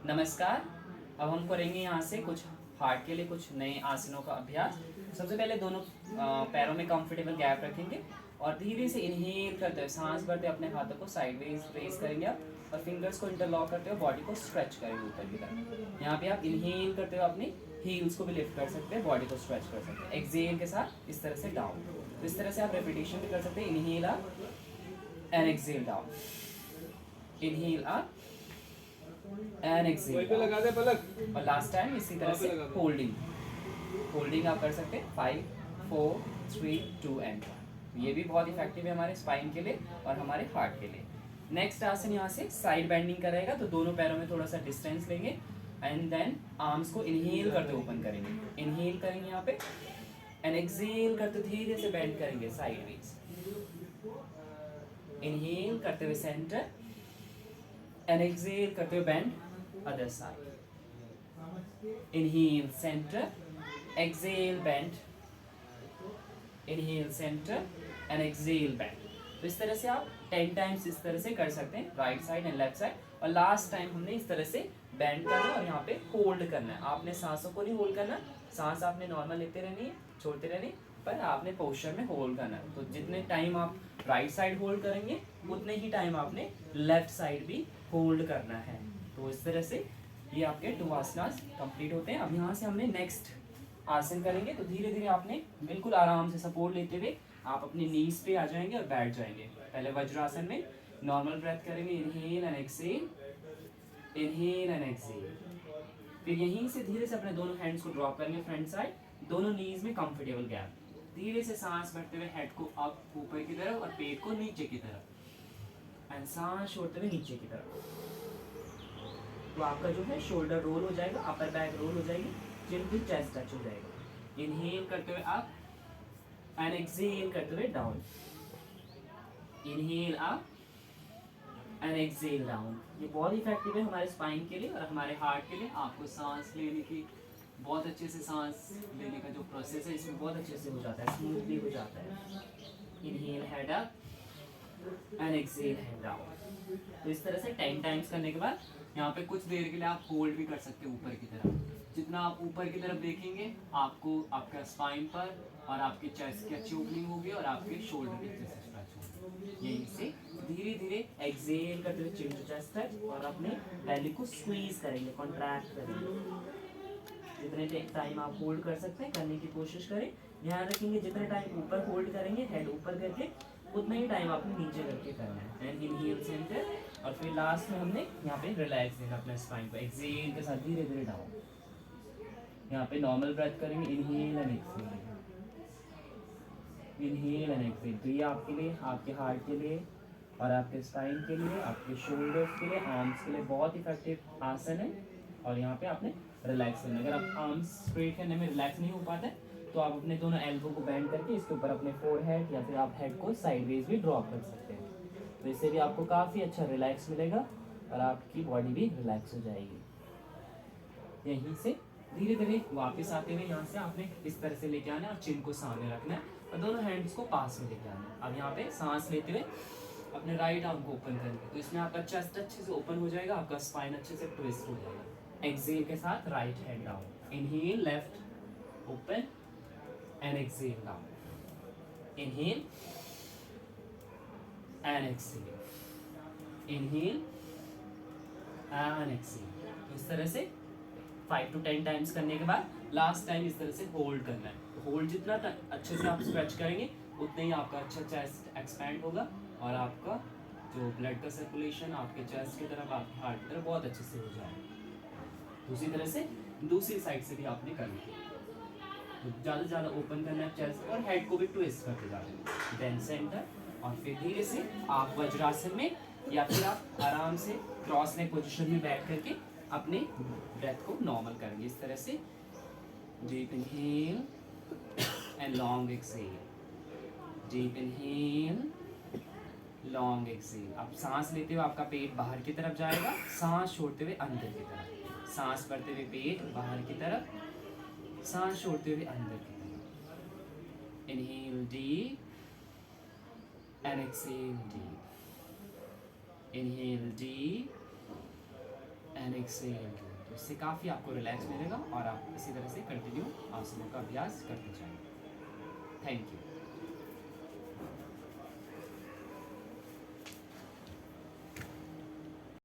नमस्कार। अब हम करेंगे यहाँ से कुछ हार्ट के लिए कुछ नए आसनों का अभ्यास। सबसे पहले दोनों पैरों में कंफर्टेबल गैप रखेंगे और धीरे से इनहेल करते हुए सांस भरते अपने हाथों को साइडवेज रेज करेंगे आप और फिंगर्स को इंटरलॉक करते हुए बॉडी को स्ट्रेच करेंगे ऊपर की तरफ। यहाँ पे आप इनहेल करते हुए अपनी हील्स को भी लिफ्ट कर सकते हैं, बॉडी को स्ट्रेच कर सकते हैं। एक्सेल के साथ इस तरह से डाउन, तो इस तरह से आप रेपिटेशन भी कर सकते हैं। Inhale up and exhale down, inhale up and exhale पे लगा दे पलक। और लास्ट टाइम इसी तरह से होल्डिंग होल्डिंग आप कर सकते हैं 5 4 3 2 एंड 1। ये भी बहुत इफेक्टिव है हमारे स्पाइन के लिए और हमारे हार्ट के लिए। नेक्स्ट आसन यहाँ से साइड बेंडिंग का रहेगा, तो दोनों पैरों में थोड़ा सा डिस्टेंस लेंगे एंड देन आर्म्स को इनहेल करते ओपन करेंगे। इनहेल करेंगे यहाँ पे एंड एक्सेल करते धीरे से बेंड करेंगे साइडवेज। इनहेल करते हुए सेंटर एंड एक्सेल करते हुए bend other side. Inhale center, exhale bend, inhale center and exhale bend। तो इस तरह से आप 10 टाइम्स इस तरह से कर सकते हैं, right side and left side. और लास्ट टाइम हमने इस तरह से बेंड करना है और यहाँ पे होल्ड करना है। आपने सांसों को नहीं होल्ड करना, सांस आपने नॉर्मल लेते रहनी है, छोड़ते रहनी, पर आपने पोस्चर में होल्ड करना है। तो जितने टाइम आप राइट साइड होल्ड करेंगे उतने ही टाइम आपने लेफ्ट साइड भी होल्ड करना है। तो इस तरह से ये आपके 2 आसनास कंप्लीट होते हैं। अब यहाँ से हमने नेक्स्ट आसन करेंगे, तो धीरे धीरे आपने बिल्कुल आराम से सपोर्ट लेते हुए आप अपनी नीज पे आ जाएंगे और बैठ जाएंगे। पहले वज्रासन में नॉर्मल ब्रेथ करेंगे, inhale and exhale, inhale and exhale. फिर यहीं से धीरे से अपने दोनों हैंड्स को ड्रॉप करेंगे फ्रंट साइड, दोनों नीज में कंफर्टेबल गैप। धीरे से सांस भरते हुए हेड को अप ऊपर की तरफ और पेट को नीचे की तरफ एंड सांस छोड़ते हुए नीचे की तरफ। तो आपका जो है शोल्डर रोल हो जाएगा, अपर बैक रोल हो जाएगी, चिन टू चेस्ट टच हो जाएगा। इनहेल करते हुए अप एंड एक्सेल करते हुए down, inhale up and exhale down. ये बहुत इफेक्टिव है हमारे स्पाइन के लिए और हमारे हार्ट के लिए। आपको सांस लेने की बहुत अच्छे से सांस लेने का जो प्रोसेस है इसमें बहुत अच्छे से हो जाता है, स्मूथली हो जाता है। Inhale head up and exhale head down. तो इस तरह से 10 टाइम्स करने के बाद यहाँ पे कुछ देर के लिए आप होल्ड भी कर सकते हैं ऊपर की तरफ। जितना आप ऊपर की तरफ देखेंगे आपको आपका स्पाइन पर और आपके चेस्ट की अच्छी ओपनिंग होगी और आपके शोल्डर भी अच्छे से स्ट्रेच होंगे। यहीं से धीरे धीरे एक्सेल करते हुए चिन टू चेस्ट टच और अपने बेली को स्क्वीज करेंगे, कॉन्ट्रैक्ट करेंगे। जितने टाइम आप होल्ड कर सकते हैं करने की कोशिश करें। ध्यान रखेंगे जितने टाइम ऊपर होल्ड करेंगे हेड ऊपर करके उतना ही टाइम आपने नीचे करके करना है। एंड इनहेल सेंटर और फिर लास्ट में हमने यहाँ पे रिलैक्स देना अपने स्पाइन को, एक्सेल के साथ धीरे धीरे डाउन। यहाँ पे नॉर्मल ब्रेथ करेंगे, inhale and exhale, inhale and exhale. तो ये आपके लिए, आपके हार्ट के लिए और आपके स्पाइन के लिए, आपके शोल्डर्स के लिए, आर्म्स के लिए बहुत इफेक्टिव आसन है। और यहाँ पे आपने रिलैक्स करना। अगर आप आर्म्स स्ट्रेट करने में रिलैक्स नहीं हो पाता है तो आप अपने दोनों एल्बो को बेंड करके इसके ऊपर अपने फोरहेड या फिर आप हेड को साइडवेज भी ड्रॉप कर सकते हैं। तो इससे भी आपको काफ़ी अच्छा रिलैक्स मिलेगा और आपकी बॉडी भी रिलैक्स हो जाएगी। यहीं से धीरे धीरे वापस आते हुए यहाँ से आपने इस तरह से लेके आना है और चिन को सामने रखना है और दोनों हैंड्स को पास में लेके आना है। अब यहाँ पे सांस लेते हुए अपने राइट आर्म को ओपन करेंगे, तो इसमें आपका चेस्ट अच्छे से ओपन हो जाएगा, आपका स्पाइन अच्छे से ट्विस्ट हो जाएगा। एक्सेल के साथ right hand down, inhale left open and exhale down, inhale and exhale, inhale and exhale. तो इस तरह से 5 to 10 टाइम्स करने के बाद लास्ट टाइम इस तरह से होल्ड करना है। होल्ड जितना अच्छे से आप स्ट्रेच करेंगे उतने ही आपका अच्छा चेस्ट एक्सपैंड होगा और आपका जो ब्लड का सर्कुलेशन आपके चेस्ट की तरफ, आपके हार्ट की तरफ बहुत अच्छे से हो जाएगा। उसी तरह से दूसरी साइड से भी आपने करना है। तो ज़्यादा से ज़्यादा ओपन करना है चेस्ट और हेड को भी ट्विस्ट करते जाना है। देन सेंटर और फिर धीरे से आप वज्रासन में या फिर आप आराम से क्रॉस नेक पोजीशन में बैठ करके अपने ब्रेथ को नॉर्मल करेंगे इस तरह से। Deep inhale and long exhale, deep inhale, long exhale. अब सांस लेते हुए आपका पेट बाहर की तरफ जाएगा, सांस छोड़ते हुए अंदर की तरफ, सांस भरते हुए पेट बाहर की तरफ, सांस छोड़ते हुए अंदर की तरफ। Inhale deep and exhale deep, inhale deep and and exhale. तो इससे काफ़ी आपको रिलैक्स मिलेगा और आप इसी तरह से कंटिन्यू आसनों का अभ्यास करते जाएंगे। Thank you.